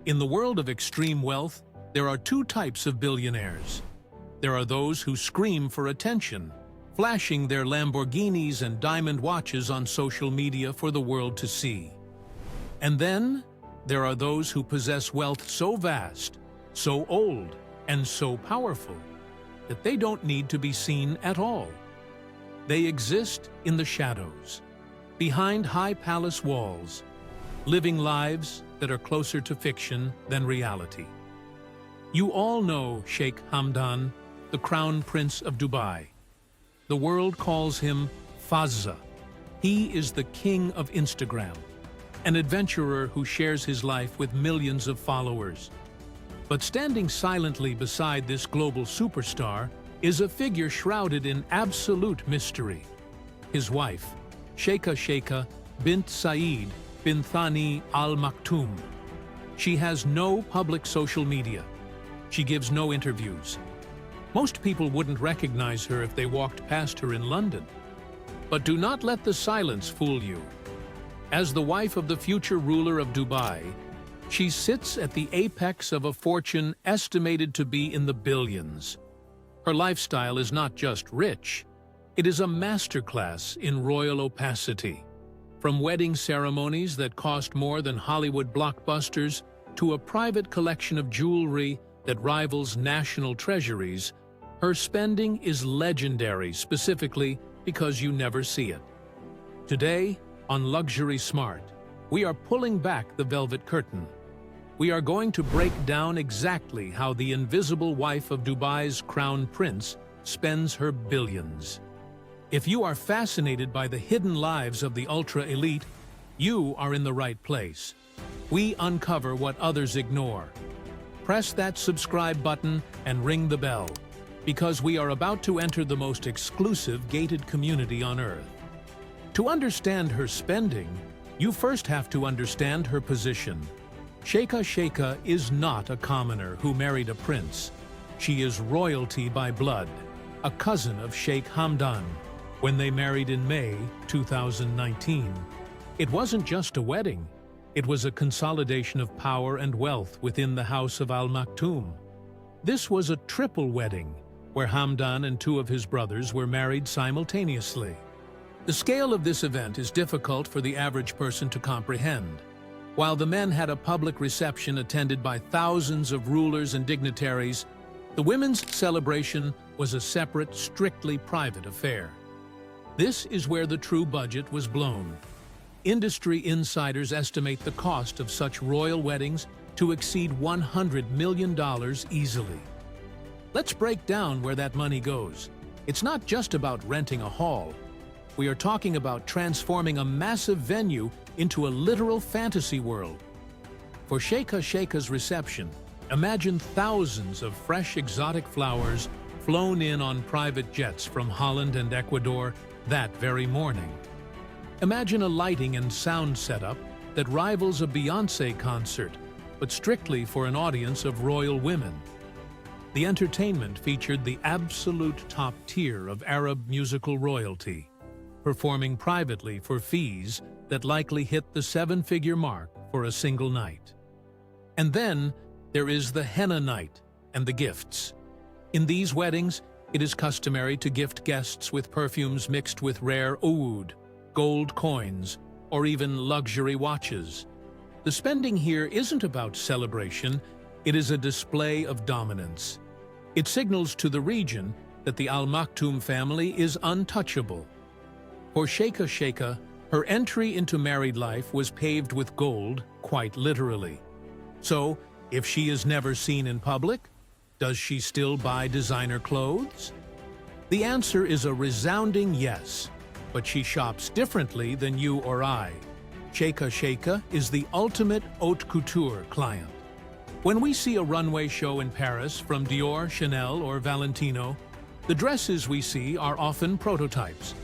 In the world of extreme wealth, there are two types of billionaires. There are those who scream for attention, flashing their Lamborghinis and diamond watches on social media for the world to see. And then, there are those who possess wealth so vast, so old, and so powerful that they don't need to be seen at all. They exist in the shadows, behind high palace walls, living lives that are closer to fiction than reality. You all know Sheikh Hamdan, the Crown Prince of Dubai. The world calls him Fazza. He is the king of Instagram, an adventurer who shares his life with millions of followers. But standing silently beside this global superstar is a figure shrouded in absolute mystery. His wife, Sheikha bint Saeed bin Thani Al Maktoum. She has no public social media. She gives no interviews. Most people wouldn't recognize her if they walked past her in London. But do not let the silence fool you. As the wife of the future ruler of Dubai, she sits at the apex of a fortune estimated to be in the billions. Her lifestyle is not just rich, it is a masterclass in royal opacity. From wedding ceremonies that cost more than Hollywood blockbusters to a private collection of jewelry that rivals national treasuries, her spending is legendary specifically because you never see it. Today, on Luxury Smart, we are pulling back the velvet curtain. We are going to break down exactly how the invisible wife of Dubai's crown prince spends her billions. If you are fascinated by the hidden lives of the ultra-elite, you are in the right place. We uncover what others ignore. Press that subscribe button and ring the bell, because we are about to enter the most exclusive gated community on Earth. To understand her spending, you first have to understand her position. Sheikha is not a commoner who married a prince. She is royalty by blood, a cousin of Sheikh Hamdan. When they married in May 2019, it wasn't just a wedding. It was a consolidation of power and wealth within the House of Al Maktoum. This was a triple wedding, where Hamdan and two of his brothers were married simultaneously. The scale of this event is difficult for the average person to comprehend. While the men had a public reception attended by thousands of rulers and dignitaries, the women's celebration was a separate, strictly private affair. This is where the true budget was blown. Industry insiders estimate the cost of such royal weddings to exceed $100 million easily. Let's break down where that money goes. It's not just about renting a hall. We are talking about transforming a massive venue into a literal fantasy world. For Sheikha's reception, imagine thousands of fresh exotic flowers flown in on private jets from Holland and Ecuador that very morning. Imagine a lighting and sound setup that rivals a Beyoncé concert, but strictly for an audience of royal women. The entertainment featured the absolute top tier of Arab musical royalty, performing privately for fees that likely hit the seven-figure mark for a single night. And then there is the henna night and the gifts. In these weddings, it is customary to gift guests with perfumes mixed with rare oud, gold coins, or even luxury watches. The spending here isn't about celebration, it is a display of dominance. It signals to the region that the Al Maktoum family is untouchable. For Sheikha, her entry into married life was paved with gold, quite literally. So, if she is never seen in public, does she still buy designer clothes? The answer is a resounding yes, but she shops differently than you or I. Sheikha is the ultimate haute couture client. When we see a runway show in Paris from Dior, Chanel, or Valentino, the dresses we see are often prototypes.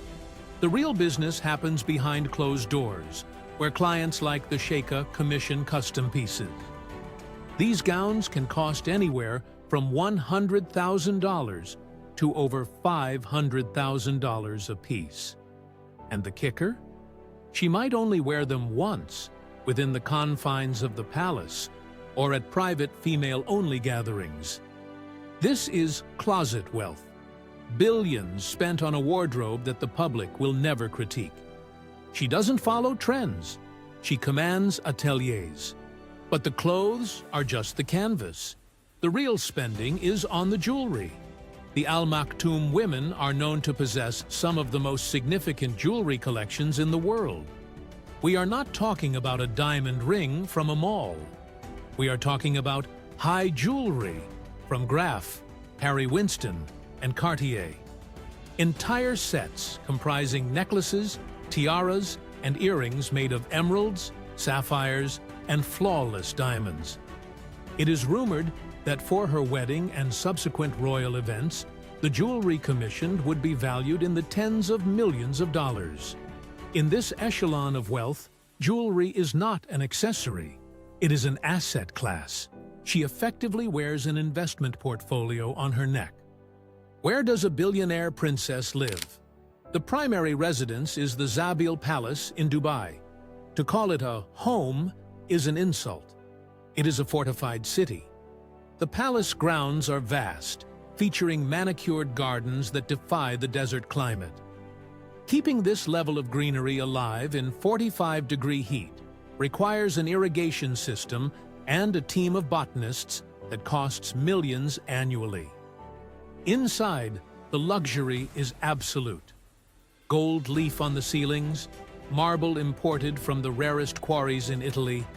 The real business happens behind closed doors, where clients like the Sheikha commission custom pieces. These gowns can cost anywhere from $100,000 to over $500,000 a piece. And the kicker? She might only wear them once within the confines of the palace, or at private female-only gatherings. This is closet wealth. Billions spent on a wardrobe that the public will never critique. She doesn't follow trends. She commands ateliers. But the clothes are just the canvas. The real spending is on the jewelry. The Al Maktoum women are known to possess some of the most significant jewelry collections in the world. We are not talking about a diamond ring from a mall. We are talking about high jewelry from Graff, Harry Winston, and Cartier. Entire sets comprising necklaces, tiaras, and earrings made of emeralds, sapphires, and flawless diamonds. It is rumored that for her wedding and subsequent royal events, the jewelry commissioned would be valued in the tens of millions of dollars. In this echelon of wealth, jewelry is not an accessory. It is an asset class. She effectively wears an investment portfolio on her neck. Where does a billionaire princess live? The primary residence is the Zabil Palace in Dubai. To call it a home is an insult. It is a fortified city. The palace grounds are vast, featuring manicured gardens that defy the desert climate. Keeping this level of greenery alive in 45-degree heat requires an irrigation system and a team of botanists that costs millions annually. Inside, the luxury is absolute. Gold leaf on the ceilings, marble imported from the rarest quarries in Italy,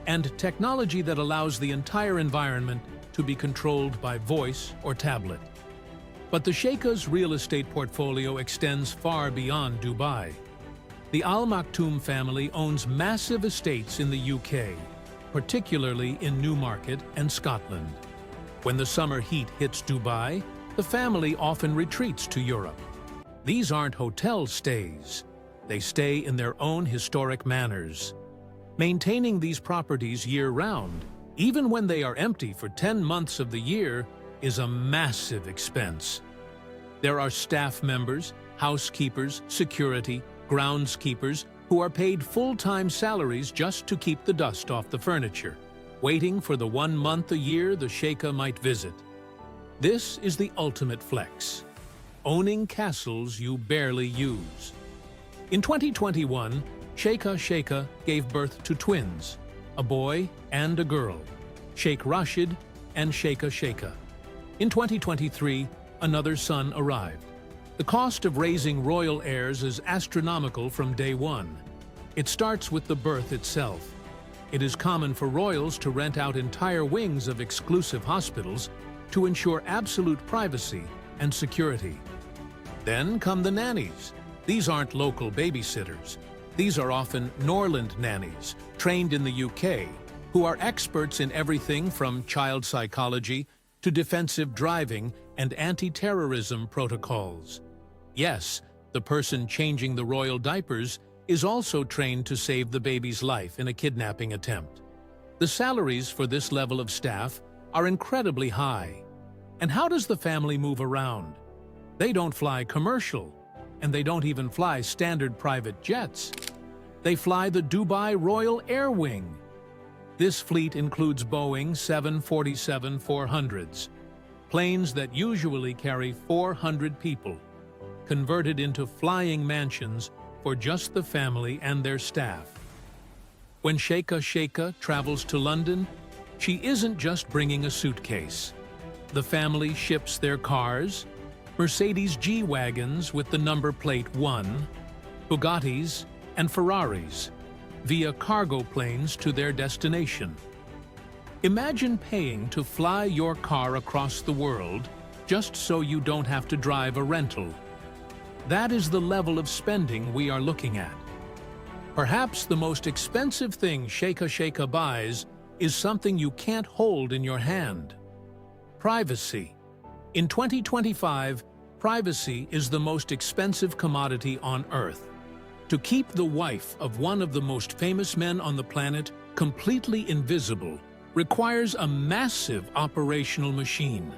and technology that allows the entire environment to be controlled by voice or tablet. But the Sheikha's real estate portfolio extends far beyond Dubai. The Al Maktoum family owns massive estates in the UK, particularly in Newmarket and Scotland. When the summer heat hits Dubai, the family often retreats to Europe. These aren't hotel stays. They stay in their own historic manors. Maintaining these properties year-round, even when they are empty for 10 months of the year, is a massive expense. There are staff members, housekeepers, security, groundskeepers who are paid full-time salaries just to keep the dust off the furniture, waiting for the 1 month a year the Sheikha might visit. This is the ultimate flex, owning castles you barely use. In 2021, Sheikha gave birth to twins, a boy and a girl, Sheikh Rashid and Sheikha. In 2023, another son arrived. The cost of raising royal heirs is astronomical from day one. It starts with the birth itself. It is common for royals to rent out entire wings of exclusive hospitals to ensure absolute privacy and security. Then come the nannies. These aren't local babysitters. These are often Norland nannies, trained in the UK, who are experts in everything from child psychology to defensive driving and anti-terrorism protocols. Yes, the person changing the royal diapers is also trained to save the baby's life in a kidnapping attempt. The salaries for this level of staff are incredibly high. And how does the family move around? They don't fly commercial, and they don't even fly standard private jets. They fly the Dubai Royal Air Wing. This fleet includes Boeing 747-400s, planes that usually carry 400 people, converted into flying mansions for just the family and their staff. When Sheikha travels to London, she isn't just bringing a suitcase. The family ships their cars, Mercedes G-Wagons with the number plate 1, Bugattis, and Ferraris, via cargo planes to their destination. Imagine paying to fly your car across the world just so you don't have to drive a rental. That is the level of spending we are looking at. Perhaps the most expensive thing Sheikha buys is something you can't hold in your hand. Privacy. In 2025, privacy is the most expensive commodity on Earth. To keep the wife of one of the most famous men on the planet completely invisible requires a massive operational machine.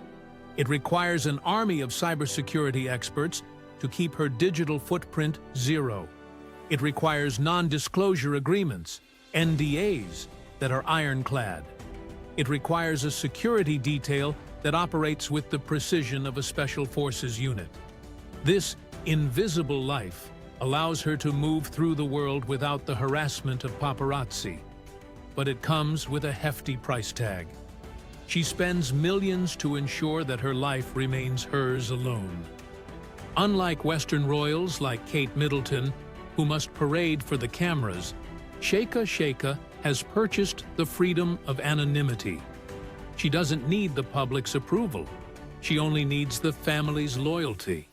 It requires an army of cybersecurity experts to keep her digital footprint zero. It requires non-disclosure agreements, NDAs, that are ironclad. It requires a security detail that operates with the precision of a special forces unit. This invisible life allows her to move through the world without the harassment of paparazzi. But it comes with a hefty price tag. She spends millions to ensure that her life remains hers alone. Unlike Western royals like Kate Middleton, who must parade for the cameras, Sheikha has purchased the freedom of anonymity. She doesn't need the public's approval. She only needs the family's loyalty.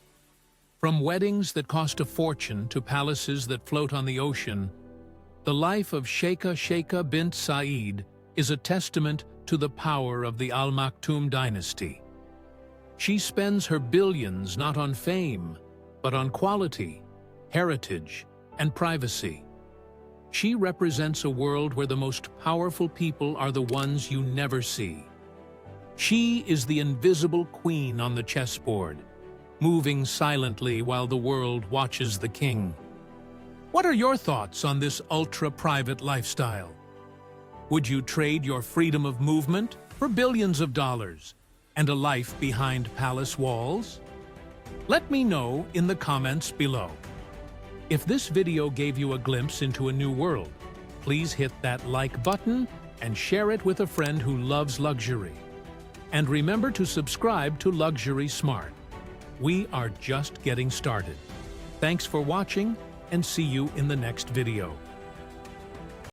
From weddings that cost a fortune to palaces that float on the ocean, the life of Sheikha bint Saeed is a testament to the power of the Al Maktoum dynasty. She spends her billions not on fame, but on quality, heritage, and privacy. She represents a world where the most powerful people are the ones you never see. She is the invisible queen on the chessboard, moving silently while the world watches the king. What are your thoughts on this ultra-private lifestyle? Would you trade your freedom of movement for billions of dollars and a life behind palace walls? Let me know in the comments below. If this video gave you a glimpse into a new world, please hit that like button and share it with a friend who loves luxury. And remember to subscribe to Luxury Smart. We are just getting started. Thanks for watching, and see you in the next video.